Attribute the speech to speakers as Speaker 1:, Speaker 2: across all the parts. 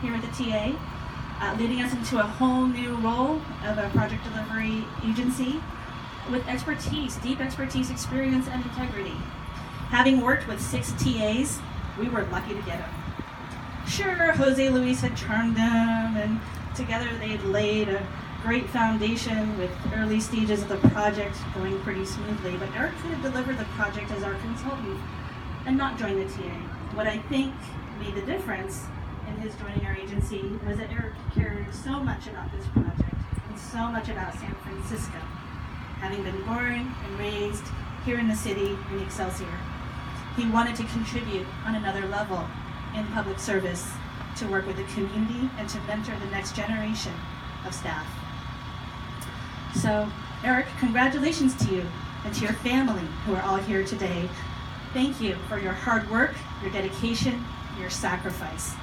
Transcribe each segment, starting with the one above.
Speaker 1: here at the TA, leading us into a whole new role of a project delivery agency with expertise, deep expertise, experience, and integrity. Having worked with 6 TAs, we were lucky to get him. Sure, Jose Luis had charmed them, and together they'd laid a great foundation with early stages of the project going pretty smoothly, but Eric could have delivered the project as our consultant and not join the TA. What I think made the difference in his joining our agency was that Eric cared so much about this project and so much about San Francisco, having been born and raised here in the city in Excelsior. He wanted to contribute on another level in public service, to work with the community and to mentor the next generation of staff. So, Eric, congratulations to you and to your family who are all here today. Thank you for your hard work, your dedication, your sacrifice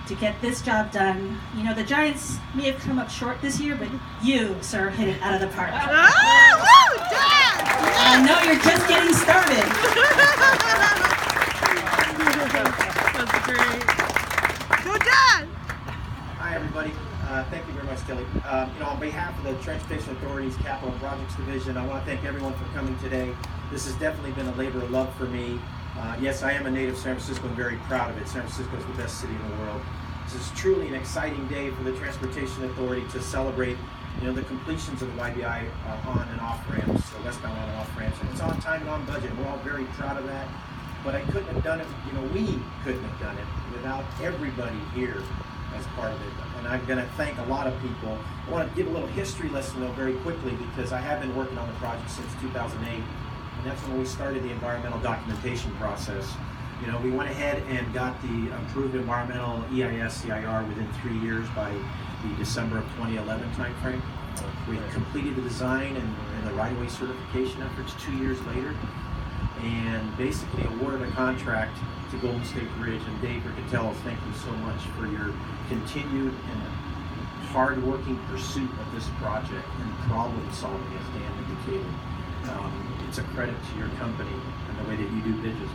Speaker 1: to get this job done. You know, the Giants may have come up short this year, but you, sir, hit it out of the park. I know you're just getting started.
Speaker 2: That's great. Go, Dad!
Speaker 3: Hi, everybody. Thank you very much, Kelly. On behalf of the Transportation Authority's Capital Projects Division, I want to thank everyone for coming today. This has definitely been a labor of love for me. Yes, I am a native of San Francisco and very proud of it. San Francisco is the best city in the world. This is truly an exciting day for the Transportation Authority to celebrate, the completions of the YBI on and off ramps, the westbound on and off ramps. And it's on time and on budget. We're all very proud of that. But I couldn't have done it, we couldn't have done it without everybody here as part of it. And I'm going to thank a lot of people. I want to give a little history lesson, though, very quickly, because I have been working on the project since 2008. And that's when we started the environmental documentation process. We went ahead and got the approved environmental EIS, CIR within 3 years by the December of 2011 timeframe. We completed the design and the right-of-way certification efforts 2 years later, and basically awarded a contract to Golden State Bridge. And Dave Riccatello, thank you so much for your continued and hard-working pursuit of this project and problem-solving, as Dan indicated. It's a credit to your company and the way that you do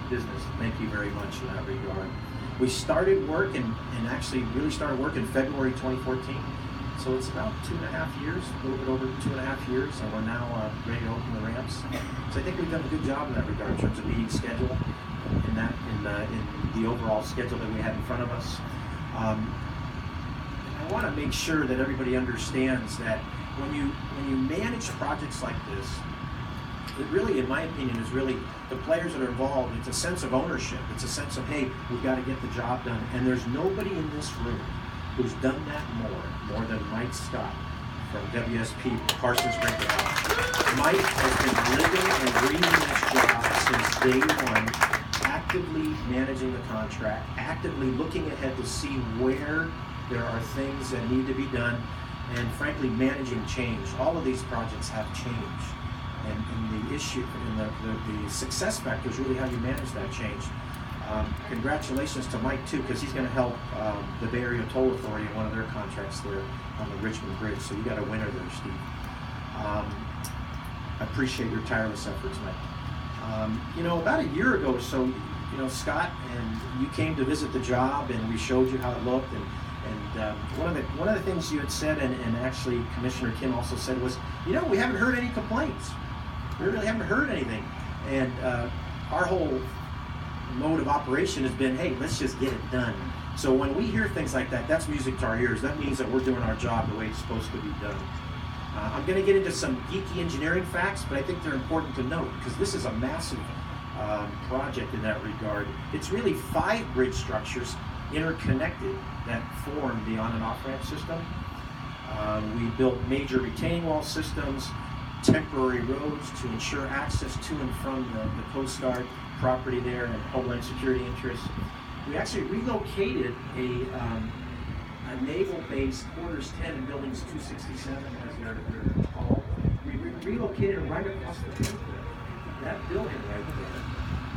Speaker 3: business. Thank you very much in that regard. We started work and actually really started work in February 2014. So it's about 2.5 years, a little bit over 2.5 years, and we're now ready to open the ramps. So I think we've done a good job in that regard in terms of meeting schedule in the overall schedule that we had in front of us. I want to make sure that everybody understands that when you manage projects like this, it really, in my opinion, is really the players that are involved. It's a sense of ownership. It's a sense of, hey, we've got to get the job done. And there's nobody in this room who's done that more than Mike Scott from WSP Parsons Sprinkler House. Mike has been living and breathing this job since day one, actively managing the contract, actively looking ahead to see where there are things that need to be done, and frankly, managing change. All of these projects have change. And the issue and the success factor is really how you manage that change. Congratulations to Mike too, because he's going to help the Bay Area Toll Authority in one of their contracts there on the Richmond Bridge. So you got a winner there, Steve. I appreciate your tireless efforts, Mike. About a year ago or so, Scott and you came to visit the job, and we showed you how it looked. And one of the things you had said, and actually Commissioner Kim also said, was, we haven't heard any complaints. We really haven't heard anything. And our whole mode of operation has been, hey, let's just get it done. So when we hear things like that, that's music to our ears. That means that we're doing our job the way it's supposed to be done. I'm going to get into some geeky engineering facts, but I think they're important to note because this is a massive project in that regard. It's really 5 bridge structures interconnected that form the on and off ramp system. We built major retaining wall systems, temporary roads to ensure access to and from the Coast Guard property there and Homeland Security interests. We actually relocated a naval base, quarters 10 and buildings 267, as they're called. We relocated them right across the river. That building right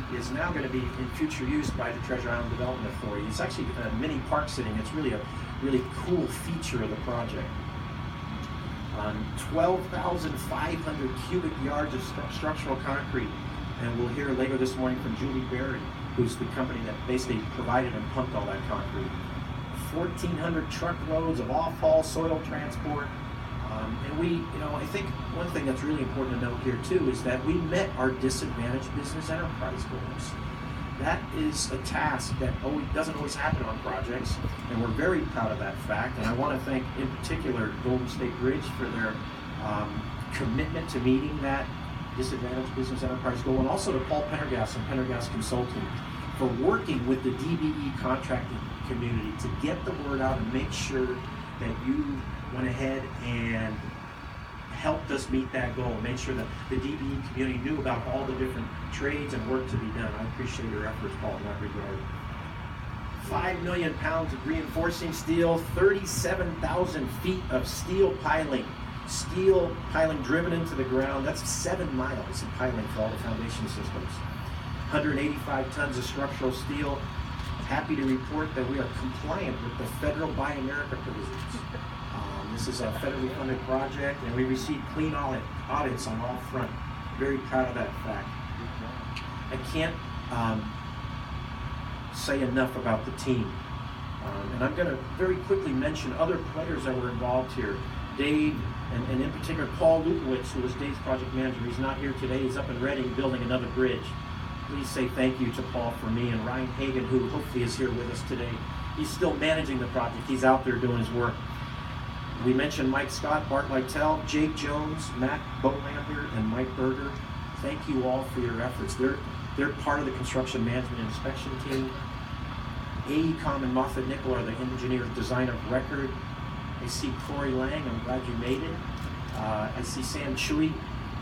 Speaker 3: there is now going to be in future use by the Treasure Island Development Authority. It's actually a mini park sitting. It's really a really cool feature of the project. 12,500 cubic yards of structural concrete. And we'll hear later this morning from Julie Berry, who's the company that basically provided and pumped all that concrete. 1,400 truckloads of off-haul soil transport. And we, I think one thing that's really important to note here too is that we met our disadvantaged business enterprise goals. That is a task that doesn't always happen on projects, and we're very proud of that fact. And I want to thank, in particular, Golden State Bridge for their commitment to meeting that disadvantaged business enterprise goal, and also to Paul Pendergast and Pendergast Consulting for working with the DBE contracting community to get the word out and make sure that you went ahead and helped us meet that goal, made sure that the DBE community knew about all the different trades and work to be done. I appreciate your efforts, Paul, in that regard. 5 million pounds of reinforcing steel, 37,000 feet of steel piling driven into the ground. That's 7 miles of piling for all the foundation systems. 185 tons of structural steel. Happy to report that we are compliant with the federal Buy America provisions. This is a federally funded project, and we received clean audits on all front. Very proud of that fact. I can't say enough about the team. And I'm going to very quickly mention other players that were involved here. Dave, and in particular Paul Lukowitz, who was Dave's project manager. He's not here today. He's up in Reading building another bridge. Please say thank you to Paul for me, and Ryan Hagan, who hopefully is here with us today. He's still managing the project. He's out there doing his work. We mentioned Mike Scott, Bart Lytell, Jake Jones, Matt Boatlander, and Mike Berger. Thank you all for your efforts. They're part of the construction management inspection team. AECOM and Moffett Nickel are the engineer design of record. I see Corey Lang, I'm glad you made it. I see Sam Chewy.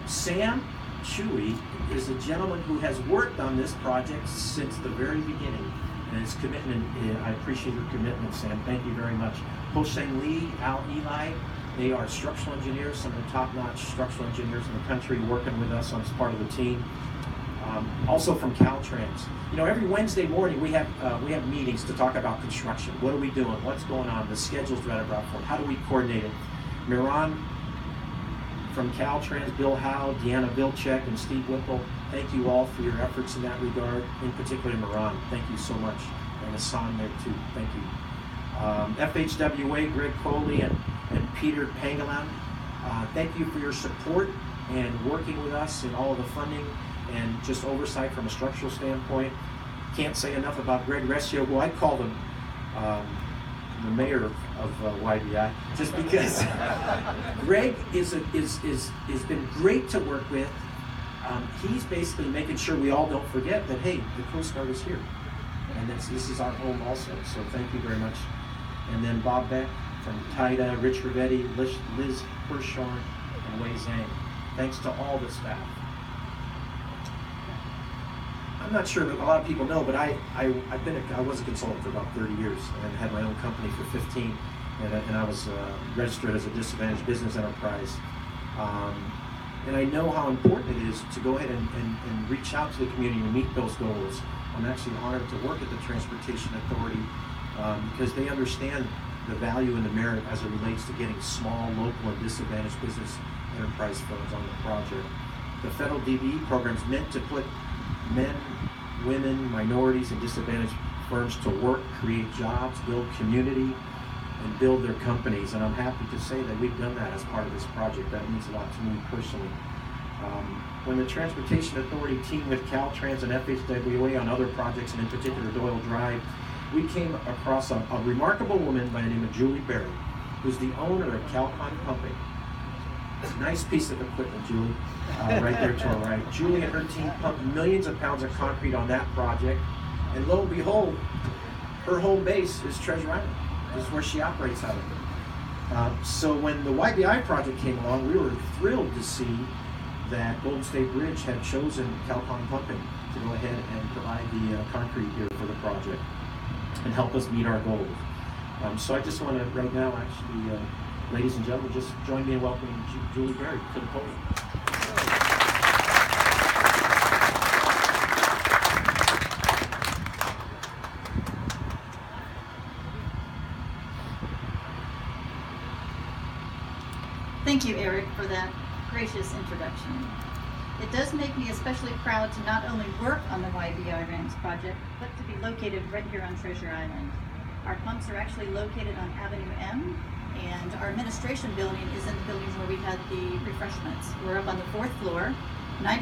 Speaker 3: Sam Chewy is a gentleman who has worked on this project since the very beginning. And his commitment, I appreciate your commitment, Sam. Thank you very much. Ho-Sheng Lee, Al Eli, they are structural engineers, some of the top-notch structural engineers in the country working with us as part of the team. Also from Caltrans. Every Wednesday morning we have meetings to talk about construction. What are we doing? What's going on? The schedule's right about for. How do we coordinate it? Miran from Caltrans, Bill Howe, Deanna Vilcek, and Steve Whipple. Thank you all for your efforts in that regard. In particular, Miran. Thank you so much. And Hassan there too. Thank you. FHWA, Greg Coley and Peter Pangalan. Thank you for your support and working with us in all of the funding and just oversight from a structural standpoint. Can't say enough about Greg Rescio, who I call him the mayor of YBI, just because Greg has been great to work with. He's basically making sure we all don't forget that, hey, the Coast Guard is here. And this is our home also, so thank you very much. And then Bob Beck from TIDA, Rich Rivetti, Liz Hirschhorn, and Wei Zhang. Thanks to all the staff. I'm not sure that a lot of people know, but I was a consultant for about 30 years and had my own company for 15, and I was registered as a disadvantaged business enterprise. And I know how important it is to go ahead and reach out to the community and meet those goals. I'm actually honored to work at the Transportation Authority because they understand the value and the merit as it relates to getting small, local, and disadvantaged business enterprise firms on the project. The federal DBE program is meant to put men, women, minorities, and disadvantaged firms to work, create jobs, build community, and build their companies. And I'm happy to say that we've done that as part of this project. That means a lot to me personally. When the Transportation Authority teamed with Caltrans and FHWA on other projects, and in particular Doyle Drive, we came across a remarkable woman by the name of Julie Berry, who's the owner of Calcon Pumping. Nice piece of equipment, Julie, right there to our right. Julie and her team pumped millions of pounds of concrete on that project, and lo and behold, her home base is Treasure Island. This is where she operates out of. So when the YBI project came along, we were thrilled to see that Golden State Bridge had chosen Calcon Pumping to go ahead and provide the concrete here for the project and help us meet our goals. So I just want to right now actually, ladies and gentlemen, just join me in welcoming Julie Berry to the podium.
Speaker 4: Thank you, Eric, for that gracious introduction. It does make me especially proud to not only work on the YBI Ramps project, but to be located right here on Treasure Island. Our pumps are actually located on Avenue M, and our administration building is in the building where we had the refreshments. We're up on the 4th floor. 90